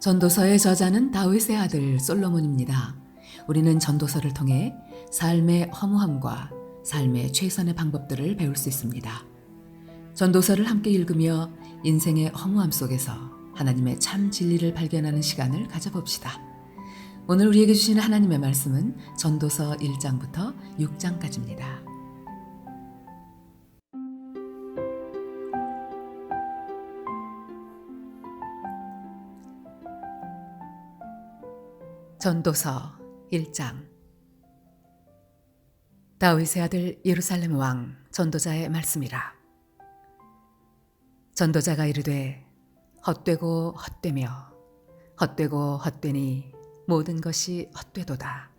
전도서의 저자는 다윗의 아들 솔로몬입니다. 우리는 전도서를 통해 삶의 허무함과 삶의 최선의 방법들을 배울 수 있습니다. 전도서를 함께 읽으며 인생의 허무함 속에서 하나님의 참 진리를 발견하는 시간을 가져봅시다. 오늘 우리에게 주시는 하나님의 말씀은 전도서 1장부터 6장까지입니다. 전도서 1장. 다윗의 아들 예루살렘 왕 전도자의 말씀이라. 전도자가 이르되 헛되고 헛되며 헛되고 헛되니 모든 것이 헛되도다.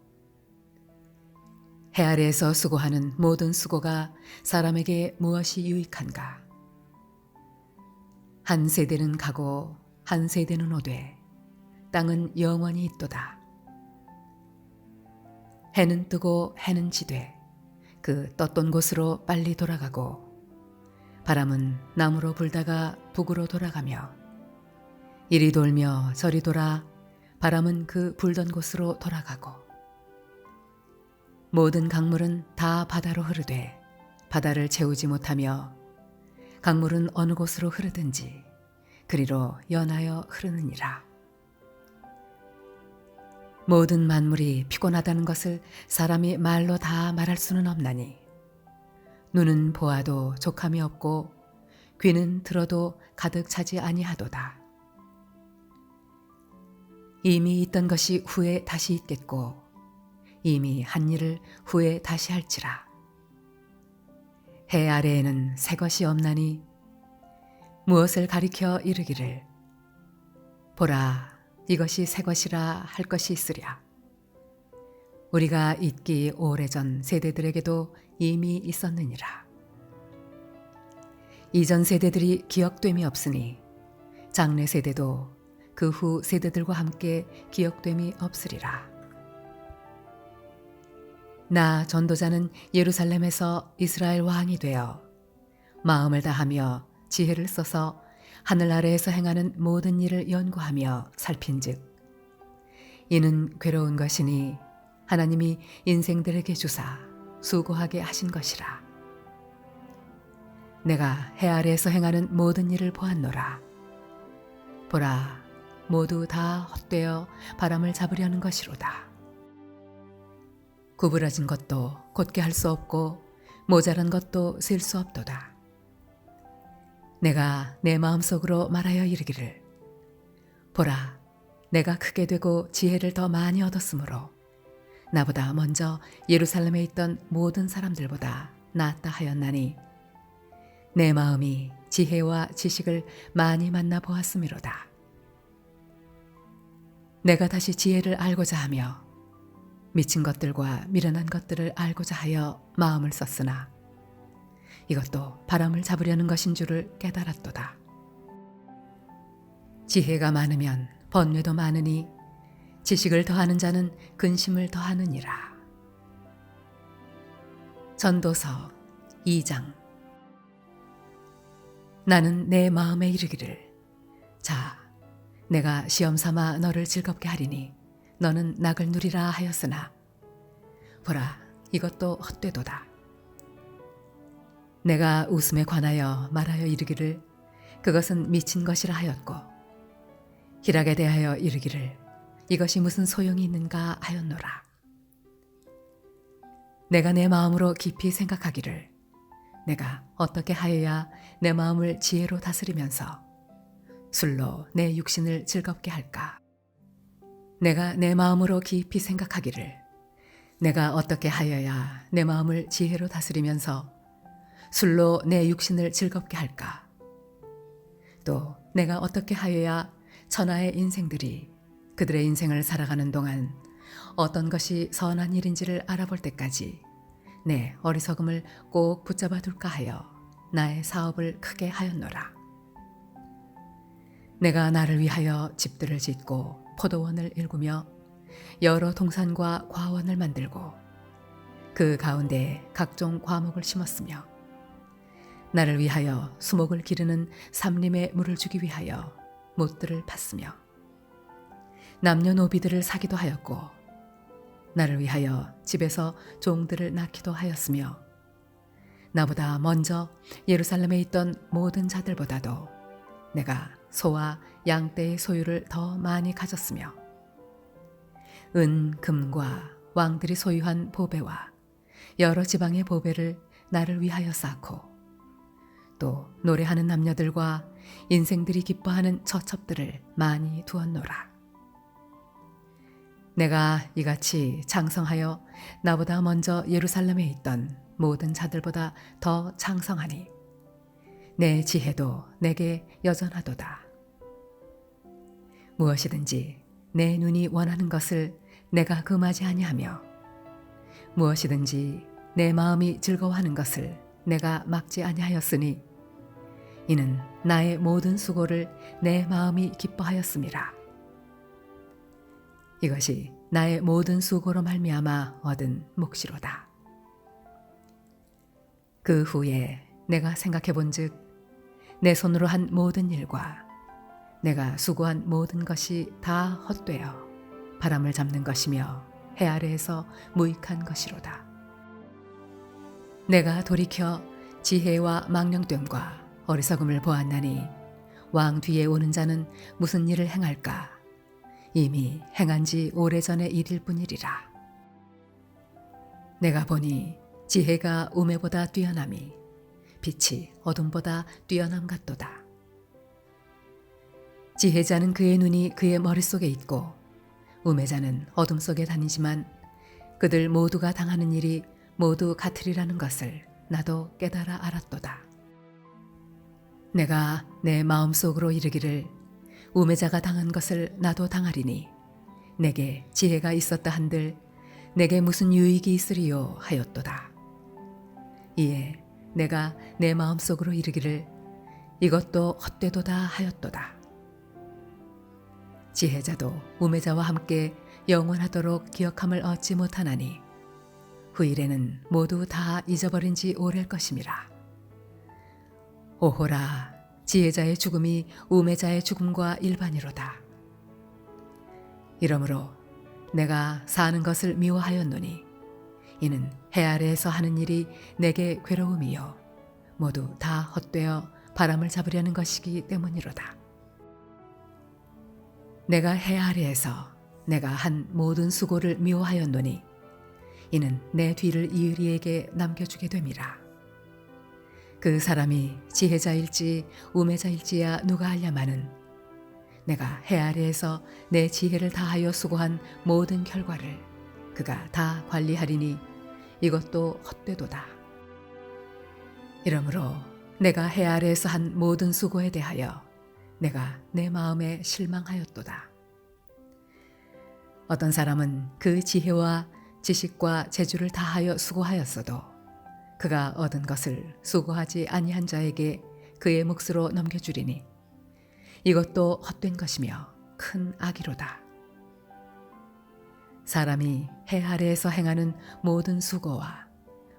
해 아래에서 수고하는 모든 수고가 사람에게 무엇이 유익한가? 한 세대는 가고 한 세대는 오되 땅은 영원히 있도다. 해는 뜨고 해는 지되 그 떴던 곳으로 빨리 돌아가고 바람은 남으로 불다가 북으로 돌아가며 이리 돌며 저리 돌아 바람은 그 불던 곳으로 돌아가고 모든 강물은 다 바다로 흐르되 바다를 채우지 못하며 강물은 어느 곳으로 흐르든지 그리로 연하여 흐르느니라. 모든 만물이 피곤하다는 것을 사람이 말로 다 말할 수는 없나니 눈은 보아도 족함이 없고 귀는 들어도 가득 차지 아니하도다. 이미 있던 것이 후에 다시 있겠고 이미 한 일을 후에 다시 할지라. 해 아래에는 새 것이 없나니 무엇을 가리켜 이르기를 보라 이것이 새 것이라 할 것이 있으랴. 우리가 있기 오래전 세대들에게도 이미 있었느니라. 이전 세대들이 기억됨이 없으니 장래 세대도 그 후 세대들과 함께 기억됨이 없으리라. 나 전도자는 예루살렘에서 이스라엘 왕이 되어 마음을 다하며 지혜를 써서 하늘 아래에서 행하는 모든 일을 연구하며 살핀즉 이는 괴로운 것이니 하나님이 인생들에게 주사 수고하게 하신 것이라. 내가 해 아래에서 행하는 모든 일을 보았노라. 보라 모두 다 헛되어 바람을 잡으려는 것이로다. 구부러진 것도 곧게 할 수 없고 모자란 것도 셀 수 없도다. 내가 내 마음속으로 말하여 이르기를 보라 내가 크게 되고 지혜를 더 많이 얻었으므로 나보다 먼저 예루살렘에 있던 모든 사람들보다 낫다 하였나니 내 마음이 지혜와 지식을 많이 만나 보았음이로다. 내가 다시 지혜를 알고자 하며 미친 것들과 미련한 것들을 알고자 하여 마음을 썼으나 이것도 바람을 잡으려는 것인 줄을 깨달았도다. 지혜가 많으면 번뇌도 많으니 지식을 더하는 자는 근심을 더하느니라. 전도서 2장. 나는 내 마음에 이르기를 자 내가 시험 삼아 너를 즐겁게 하리니 너는 낙을 누리라 하였으나 보라 이것도 헛되도다. 내가 웃음에 관하여 말하여 이르기를 그것은 미친 것이라 하였고 희락에 대하여 이르기를 이것이 무슨 소용이 있는가 하였노라. 내가 내 마음으로 깊이 생각하기를 내가 어떻게 하여야 내 마음을 지혜로 다스리면서 술로 내 육신을 즐겁게 할까. 내가 내 마음으로 깊이 생각하기를 내가 어떻게 하여야 내 마음을 지혜로 다스리면서 술로 내 육신을 즐겁게 할까? 또 내가 어떻게 하여야 천하의 인생들이 그들의 인생을 살아가는 동안 어떤 것이 선한 일인지를 알아볼 때까지 내 어리석음을 꼭 붙잡아 둘까 하여 나의 사업을 크게 하였노라. 내가 나를 위하여 집들을 짓고 포도원을 일구며 여러 동산과 과원을 만들고 그 가운데 각종 과목을 심었으며 나를 위하여 수목을 기르는 삼림에 물을 주기 위하여 못들을 팠으며 남녀노비들을 사기도 하였고 나를 위하여 집에서 종들을 낳기도 하였으며 나보다 먼저 예루살렘에 있던 모든 자들보다도 내가 소와 양떼의 소유를 더 많이 가졌으며 은, 금과 왕들이 소유한 보배와 여러 지방의 보배를 나를 위하여 쌓고 또 노래하는 남녀들과 인생들이 기뻐하는 처첩들을 많이 두었노라. 내가 이같이 장성하여 나보다 먼저 예루살렘에 있던 모든 자들보다 더 장성하니 내 지혜도 내게 여전하도다. 무엇이든지 내 눈이 원하는 것을 내가 금하지 아니하며 무엇이든지 내 마음이 즐거워하는 것을 내가 막지 아니하였으니 이는 나의 모든 수고를 내 마음이 기뻐하였음이라. 이것이 나의 모든 수고로 말미암아 얻은 몫이로다. 그 후에 내가 생각해 본즉 내 손으로 한 모든 일과 내가 수고한 모든 것이 다 헛되어 바람을 잡는 것이며 해 아래에서 무익한 것이로다. 내가 돌이켜 지혜와 망령됨과 어리석음을 보았나니 왕 뒤에 오는 자는 무슨 일을 행할까? 이미 행한 지 오래전의 일일 뿐이리라. 내가 보니 지혜가 우매보다 뛰어남이 빛이 어둠보다 뛰어남 같도다. 지혜자는 그의 눈이 그의 머릿속에 있고 우매자는 어둠 속에 다니지만 그들 모두가 당하는 일이 모두 같으리라는 것을 나도 깨달아 알았도다. 내가 내 마음속으로 이르기를 우매자가 당한 것을 나도 당하리니 내게 지혜가 있었다 한들 내게 무슨 유익이 있으리요 하였도다. 이에 내가 내 마음속으로 이르기를 이것도 헛되도다 하였도다. 지혜자도 우매자와 함께 영원하도록 기억함을 얻지 못하나니 후일에는 모두 다 잊어버린 지 오래일 것임이라. 오호라, 지혜자의 죽음이 우매자의 죽음과 일반이로다. 이러므로 내가 사는 것을 미워하였노니 이는 해 아래에서 하는 일이 내게 괴로움이요 모두 다 헛되어 바람을 잡으려는 것이기 때문이로다. 내가 해 아래에서 내가 한 모든 수고를 미워하였노니 이는 내 뒤를 이으리에게 남겨주게 됨이라. 그 사람이 지혜자일지 우매자일지야 누가 알랴마는 내가 해 아래에서 내 지혜를 다하여 수고한 모든 결과를 그가 다 관리하리니 이것도 헛되도다. 이러므로 내가 해 아래에서 한 모든 수고에 대하여 내가 내 마음에 실망하였도다. 어떤 사람은 그 지혜와 지식과 재주를 다하여 수고하였어도 그가 얻은 것을 수고하지 아니한 자에게 그의 몫으로 넘겨주리니 이것도 헛된 것이며 큰 악이로다. 사람이 해 아래에서 행하는 모든 수고와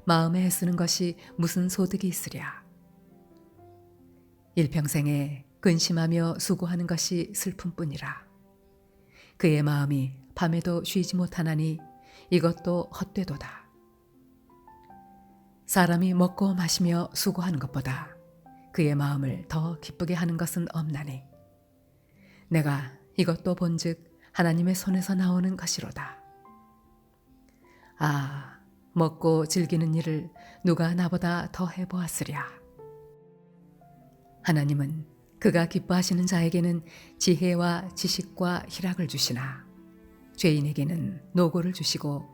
마음에 애쓰는 것이 무슨 소득이 있으랴. 일평생에 근심하며 수고하는 것이 슬픔뿐이라. 그의 마음이 밤에도 쉬지 못하나니 이것도 헛되도다. 사람이 먹고 마시며 수고하는 것보다 그의 마음을 더 기쁘게 하는 것은 없나니 내가 이것도 본즉 하나님의 손에서 나오는 것이로다. 아, 먹고 즐기는 일을 누가 나보다 더 해보았으랴. 하나님은 그가 기뻐하시는 자에게는 지혜와 지식과 희락을 주시나 죄인에게는 노고를 주시고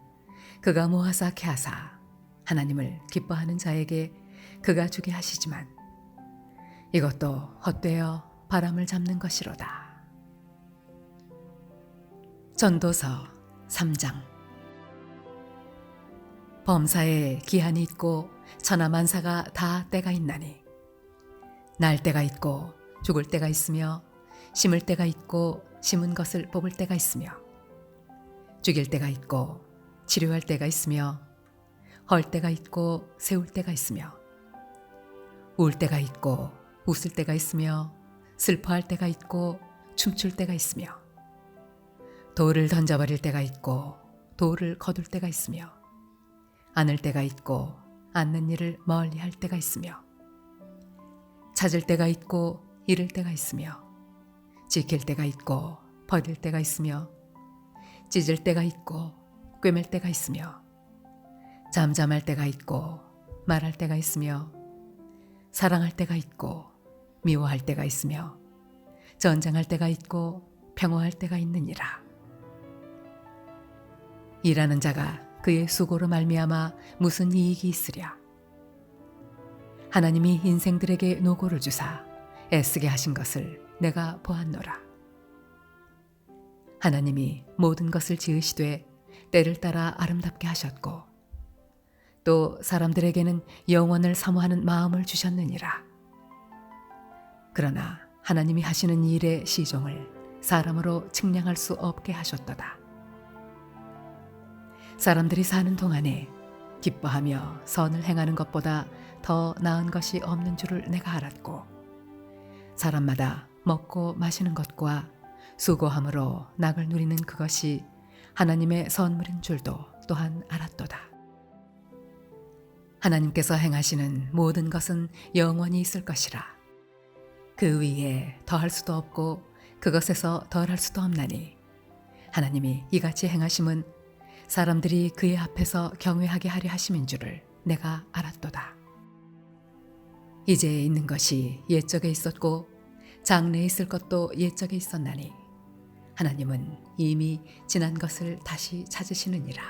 그가 모아서 캐하사 하나님을 기뻐하는 자에게 그가 주게 하시지만 이것도 헛되어 바람을 잡는 것이로다. 전도서 3장. 범사에 기한이 있고 천하만사가 다 때가 있나니 날 때가 있고 죽을 때가 있으며 심을 때가 있고 심은 것을 뽑을 때가 있으며 죽일 때가 있고 치료할 때가 있으며 헐 때가 있고 세울 때가 있으며 울 때가 있고 웃을 때가 있으며 슬퍼할 때가 있고 춤출 때가 있으며 돌을 던져버릴 때가 있고 돌을 거둘 때가 있으며 안을 때가 있고 않는 일을 멀리 할 때가 있으며 찾을 때가 있고 잃을 때가 있으며 지킬 때가 있고 버릴 때가 있으며 찢을 때가 있고 꿰맬 때가 있으며 잠잠할 때가 있고 말할 때가 있으며 사랑할 때가 있고 미워할 때가 있으며 전쟁할 때가 있고 평화할 때가 있느니라. 일하는 자가 그의 수고로 말미암아 무슨 이익이 있으랴. 하나님이 인생들에게 노고를 주사 애쓰게 하신 것을 내가 보았노라. 하나님이 모든 것을 지으시되 때를 따라 아름답게 하셨고 또 사람들에게는 영원을 사모하는 마음을 주셨느니라. 그러나 하나님이 하시는 일의 시종을 사람으로 측량할 수 없게 하셨도다. 사람들이 사는 동안에 기뻐하며 선을 행하는 것보다 더 나은 것이 없는 줄을 내가 알았고 사람마다 먹고 마시는 것과 수고함으로 낙을 누리는 그것이 하나님의 선물인 줄도 또한 알았도다. 하나님께서 행하시는 모든 것은 영원히 있을 것이라. 그 위에 더할 수도 없고 그것에서 덜할 수도 없나니 하나님이 이같이 행하심은 사람들이 그의 앞에서 경외하게 하려 하심인 줄을 내가 알았도다. 이제 있는 것이 옛적에 있었고 장래에 있을 것도 옛적에 있었나니 하나님은 이미 지난 것을 다시 찾으시느니라.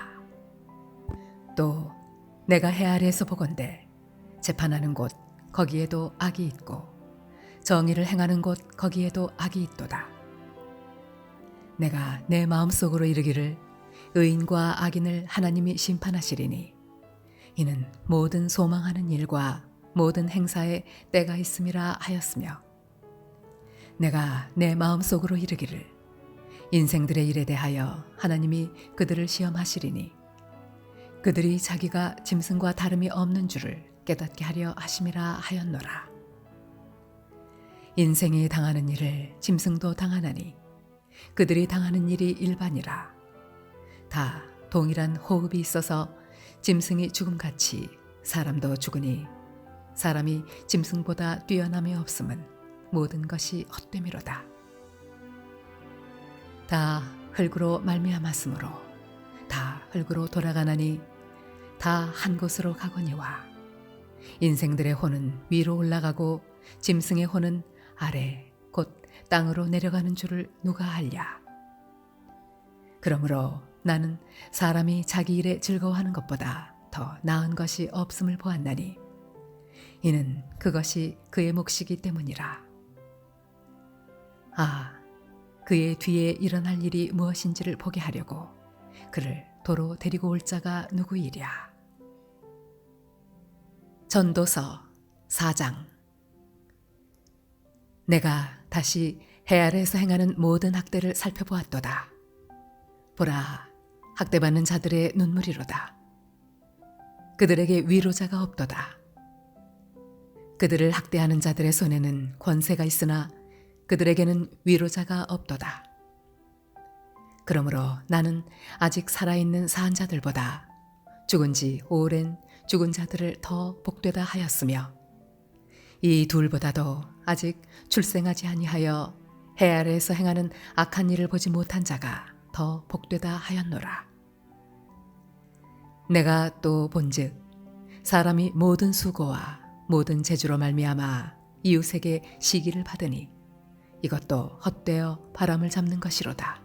또 내가 해 아래에서 보건대 재판하는 곳 거기에도 악이 있고 정의를 행하는 곳 거기에도 악이 있도다. 내가 내 마음속으로 이르기를 의인과 악인을 하나님이 심판하시리니 이는 모든 소망하는 일과 모든 행사에 때가 있음이라 하였으며 내가 내 마음속으로 이르기를 인생들의 일에 대하여 하나님이 그들을 시험하시리니 그들이 자기가 짐승과 다름이 없는 줄을 깨닫게 하려 하심이라 하였노라. 인생이 당하는 일을 짐승도 당하나니 그들이 당하는 일이 일반이라. 다 동일한 호흡이 있어서 짐승이 죽음같이 사람도 죽으니 사람이 짐승보다 뛰어남이 없음은 모든 것이 헛됨이로다. 다 흙으로 말미암았으므로 다 흙으로 돌아가나니 다 한 곳으로 가거니와 인생들의 혼은 위로 올라가고 짐승의 혼은 아래 곧 땅으로 내려가는 줄을 누가 알랴. 그러므로 나는 사람이 자기 일에 즐거워하는 것보다 더 나은 것이 없음을 보았나니 이는 그것이 그의 몫이기 때문이라. 아, 그의 뒤에 일어날 일이 무엇인지를 보게 하려고 그를 도로 데리고 올 자가 누구이랴. 전도서 4장. 내가 다시 해 아래에서 행하는 모든 학대를 살펴보았도다. 보라, 학대받는 자들의 눈물이로다. 그들에게 위로자가 없도다. 그들을 학대하는 자들의 손에는 권세가 있으나 그들에게는 위로자가 없도다. 그러므로 나는 아직 살아있는 사한 자들보다 죽은 지 오랜 죽은 자들을 더 복되다 하였으며 이 둘보다도 아직 출생하지 아니하여 해 아래에서 행하는 악한 일을 보지 못한 자가 더 복되다 하였노라. 내가 또 본즉 사람이 모든 수고와 모든 재주로 말미암아 이웃에게 시기를 받으니 이것도 헛되어 바람을 잡는 것이로다.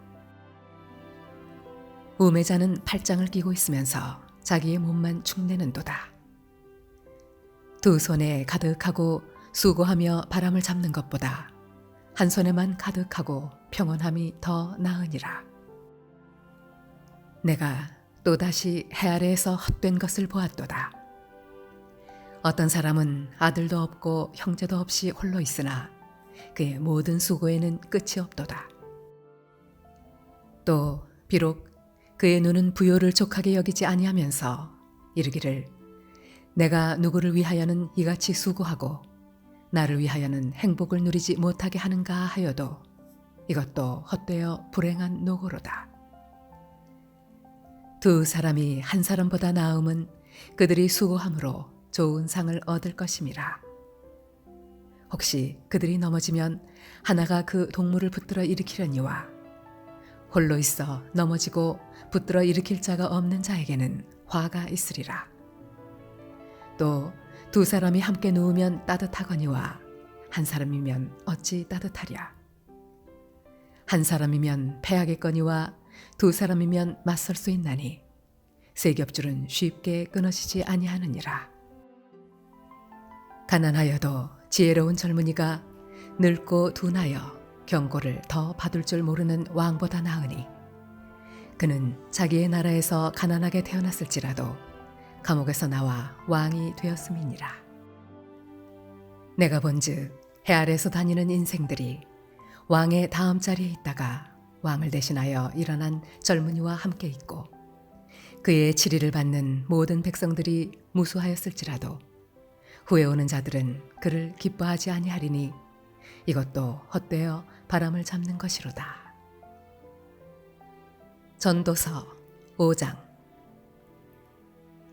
우매자는 팔짱을 끼고 있으면서 자기의 몸만 축내는도다. 두 손에 가득하고 수고하며 바람을 잡는 것보다 한 손에만 가득하고 평온함이 더 나으니라. 내가 또다시 해 아래에서 헛된 것을 보았도다. 어떤 사람은 아들도 없고 형제도 없이 홀로 있으나 그의 모든 수고에는 끝이 없도다. 또 비록 그의 눈은 부요를 족하게 여기지 아니하면서 이르기를 내가 누구를 위하여는 이같이 수고하고 나를 위하여는 행복을 누리지 못하게 하는가 하여도 이것도 헛되어 불행한 노고로다. 두 사람이 한 사람보다 나음은 그들이 수고함으로 좋은 상을 얻을 것임이라. 혹시 그들이 넘어지면 하나가 그 동물을 붙들어 일으키려니와 홀로 있어 넘어지고 붙들어 일으킬 자가 없는 자에게는 화가 있으리라. 또 두 사람이 함께 누우면 따뜻하거니와 한 사람이면 어찌 따뜻하랴. 한 사람이면 패하겠거니와 두 사람이면 맞설 수 있나니 세 겹줄은 쉽게 끊어지지 아니하느니라. 가난하여도 지혜로운 젊은이가 늙고 둔하여 경고를 더 받을 줄 모르는 왕보다 나으니 그는 자기의 나라에서 가난하게 태어났을지라도 감옥에서 나와 왕이 되었음이니라. 내가 본즉 해 아래에서 다니는 인생들이 왕의 다음 자리에 있다가 왕을 대신하여 일어난 젊은이와 함께 있고 그의 치리를 받는 모든 백성들이 무수하였을지라도 후에 오는 자들은 그를 기뻐하지 아니하리니 이것도 헛되어 바람을 잡는 것이로다. 전도서 5장.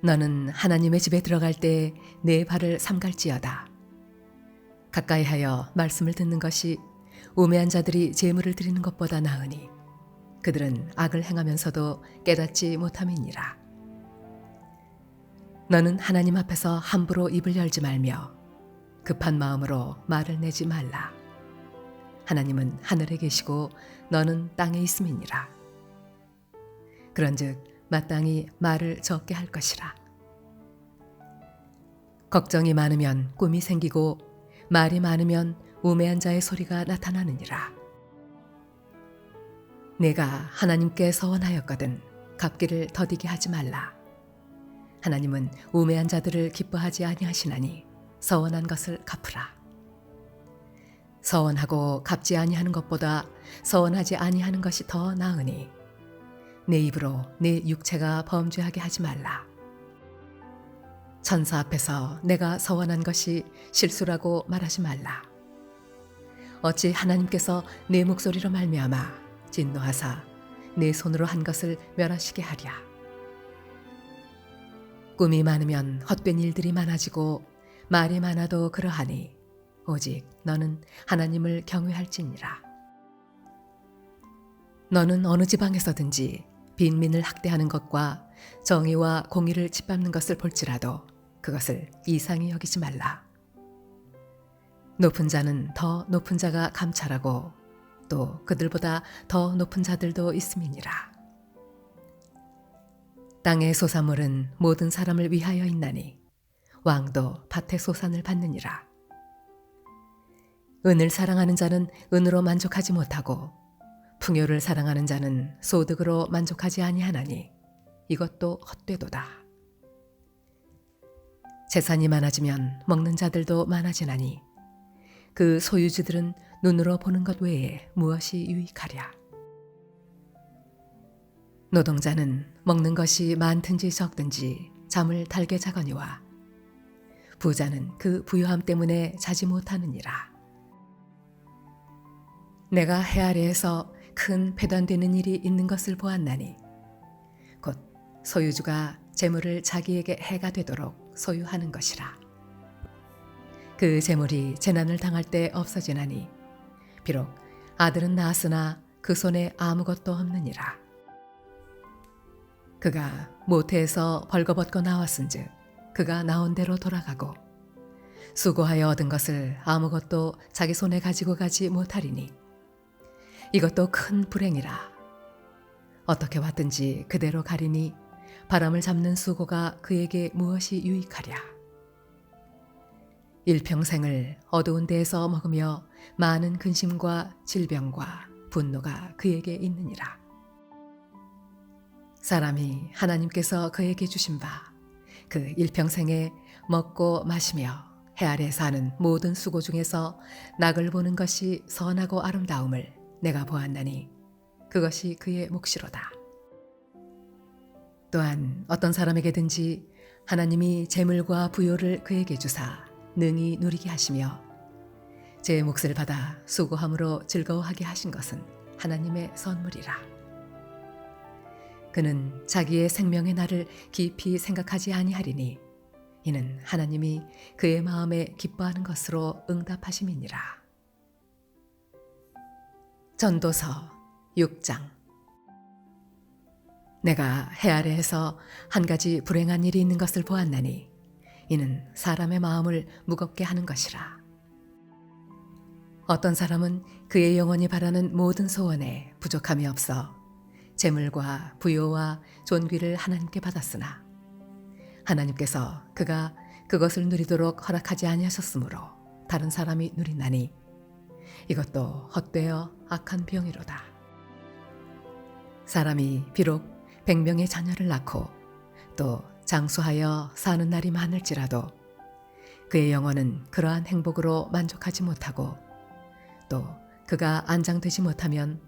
너는 하나님의 집에 들어갈 때 내 발을 삼갈지어다. 가까이 하여 말씀을 듣는 것이 우매한 자들이 제물을 드리는 것보다 나으니 그들은 악을 행하면서도 깨닫지 못함이니라. 너는 하나님 앞에서 함부로 입을 열지 말며 급한 마음으로 말을 내지 말라. 하나님은 하늘에 계시고 너는 땅에 있음이니라. 그런즉 마땅히 말을 적게 할 것이라. 걱정이 많으면 꿈이 생기고 말이 많으면 우매한 자의 소리가 나타나느니라. 내가 하나님께 서원하였거든 갚기를 더디게 하지 말라. 하나님은 우매한 자들을 기뻐하지 아니하시나니 서원한 것을 갚으라. 서원하고 갚지 아니하는 것보다 서원하지 아니하는 것이 더 나으니 내 입으로 내 육체가 범죄하게 하지 말라. 천사 앞에서 내가 서원한 것이 실수라고 말하지 말라. 어찌 하나님께서 내 목소리로 말미암아 진노하사 내 손으로 한 것을 멸하시게 하랴. 꿈이 많으면 헛된 일들이 많아지고 말이 많아도 그러하니 오직 너는 하나님을 경외할지니라. 너는 어느 지방에서든지 빈민을 학대하는 것과 정의와 공의를 짓밟는 것을 볼지라도 그것을 이상히 여기지 말라. 높은 자는 더 높은 자가 감찰하고 또 그들보다 더 높은 자들도 있음이니라. 땅의 소산물은 모든 사람을 위하여 있나니 왕도 밭의 소산을 받느니라. 은을 사랑하는 자는 은으로 만족하지 못하고 풍요를 사랑하는 자는 소득으로 만족하지 아니하나니 이것도 헛되도다. 재산이 많아지면 먹는 자들도 많아지나니 그 소유주들은 눈으로 보는 것 외에 무엇이 유익하랴. 노동자는 먹는 것이 많든지 적든지 잠을 달게 자거니와 부자는 그 부유함 때문에 자지 못하느니라. 내가 해 아래에서 큰 배단되는 일이 있는 것을 보았나니 곧 소유주가 재물을 자기에게 해가 되도록 소유하는 것이라. 그 재물이 재난을 당할 때 없어지나니 비록 아들은 낳았으나 그 손에 아무것도 없느니라. 그가 모태에서 벌거벗고 나왔은즉 그가 나온 대로 돌아가고 수고하여 얻은 것을 아무것도 자기 손에 가지고 가지 못하리니 이것도 큰 불행이라. 어떻게 왔든지 그대로 가리니 바람을 잡는 수고가 그에게 무엇이 유익하랴. 일평생을 어두운 데에서 먹으며 많은 근심과 질병과 분노가 그에게 있느니라. 사람이 하나님께서 그에게 주신 바 그 일평생에 먹고 마시며 해 아래 사는 모든 수고 중에서 낙을 보는 것이 선하고 아름다움을 내가 보았나니 그것이 그의 몫이로다. 또한 어떤 사람에게든지 하나님이 재물과 부요를 그에게 주사 능히 누리게 하시며 제 몫을 받아 수고함으로 즐거워하게 하신 것은 하나님의 선물이라. 그는 자기의 생명의 날을 깊이 생각하지 아니하리니 이는 하나님이 그의 마음에 기뻐하는 것으로 응답하심이니라. 전도서 6장. 내가 해 아래에서 한 가지 불행한 일이 있는 것을 보았나니 이는 사람의 마음을 무겁게 하는 것이라. 어떤 사람은 그의 영혼이 바라는 모든 소원에 부족함이 없어 재물과 부요와 존귀를 하나님께 받았으나 하나님께서 그가 그것을 누리도록 허락하지 아니하셨으므로 다른 사람이 누리나니 이것도 헛되어 악한 병이로다. 사람이 비록 100명의 자녀를 낳고 또 장수하여 사는 날이 많을지라도 그의 영혼은 그러한 행복으로 만족하지 못하고 또 그가 안장되지 못하면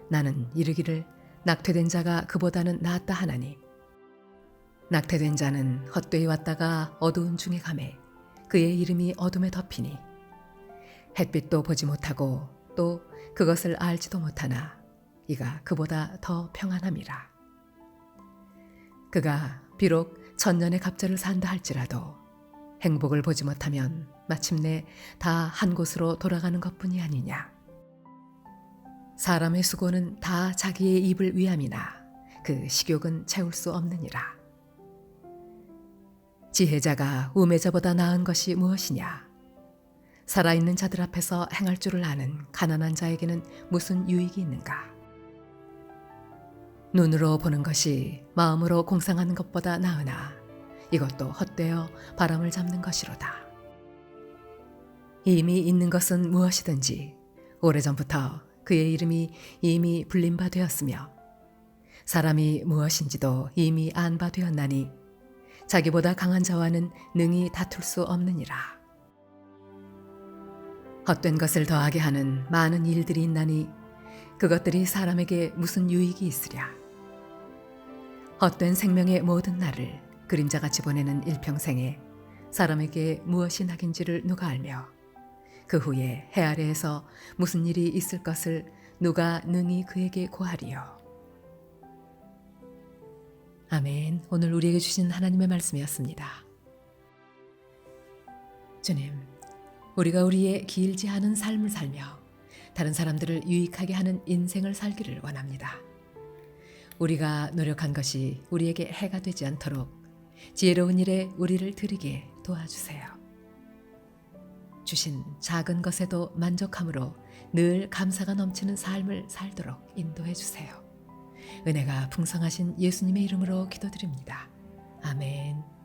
나는 이르기를 낙퇴된 자가 그보다는 나았다 하나니 낙퇴된 자는 헛되이 왔다가 어두운 중에 가매 그의 이름이 어둠에 덮이니 햇빛도 보지 못하고 또 그것을 알지도 못하나 이가 그보다 더 평안함이라. 그가 비록 천년의 갑절을 산다 할지라도 행복을 보지 못하면 마침내 다 한 곳으로 돌아가는 것뿐이 아니냐. 사람의 수고는 다 자기의 입을 위함이나 그 식욕은 채울 수 없느니라. 지혜자가 우매자보다 나은 것이 무엇이냐. 살아있는 자들 앞에서 행할 줄을 아는 가난한 자에게는 무슨 유익이 있는가. 눈으로 보는 것이 마음으로 공상하는 것보다 나으나 이것도 헛되어 바람을 잡는 것이로다. 이미 있는 것은 무엇이든지 오래전부터 그의 이름이 이미 불린 바 되었으며 사람이 무엇인지도 이미 안 바 되었나니 자기보다 강한 자와는 능히 다툴 수 없느니라. 헛된 것을 더하게 하는 많은 일들이 있나니 그것들이 사람에게 무슨 유익이 있으랴. 헛된 생명의 모든 날을 그림자같이 보내는 일평생에 사람에게 무엇이 낙인지를 누가 알며 그 후에 해 아래에서 무슨 일이 있을 것을 누가 능히 그에게 고하리요. 아멘. 오늘 우리에게 주신 하나님의 말씀이었습니다. 주님, 우리가 우리의 길지 않은 삶을 살며 다른 사람들을 유익하게 하는 인생을 살기를 원합니다. 우리가 노력한 것이 우리에게 해가 되지 않도록 지혜로운 일에 우리를 드리게 도와주세요. 주신 작은 것에도 만족함으로 늘 감사가 넘치는 삶을 살도록 인도해 주세요. 은혜가 풍성하신 예수님의 이름으로 기도드립니다. 아멘.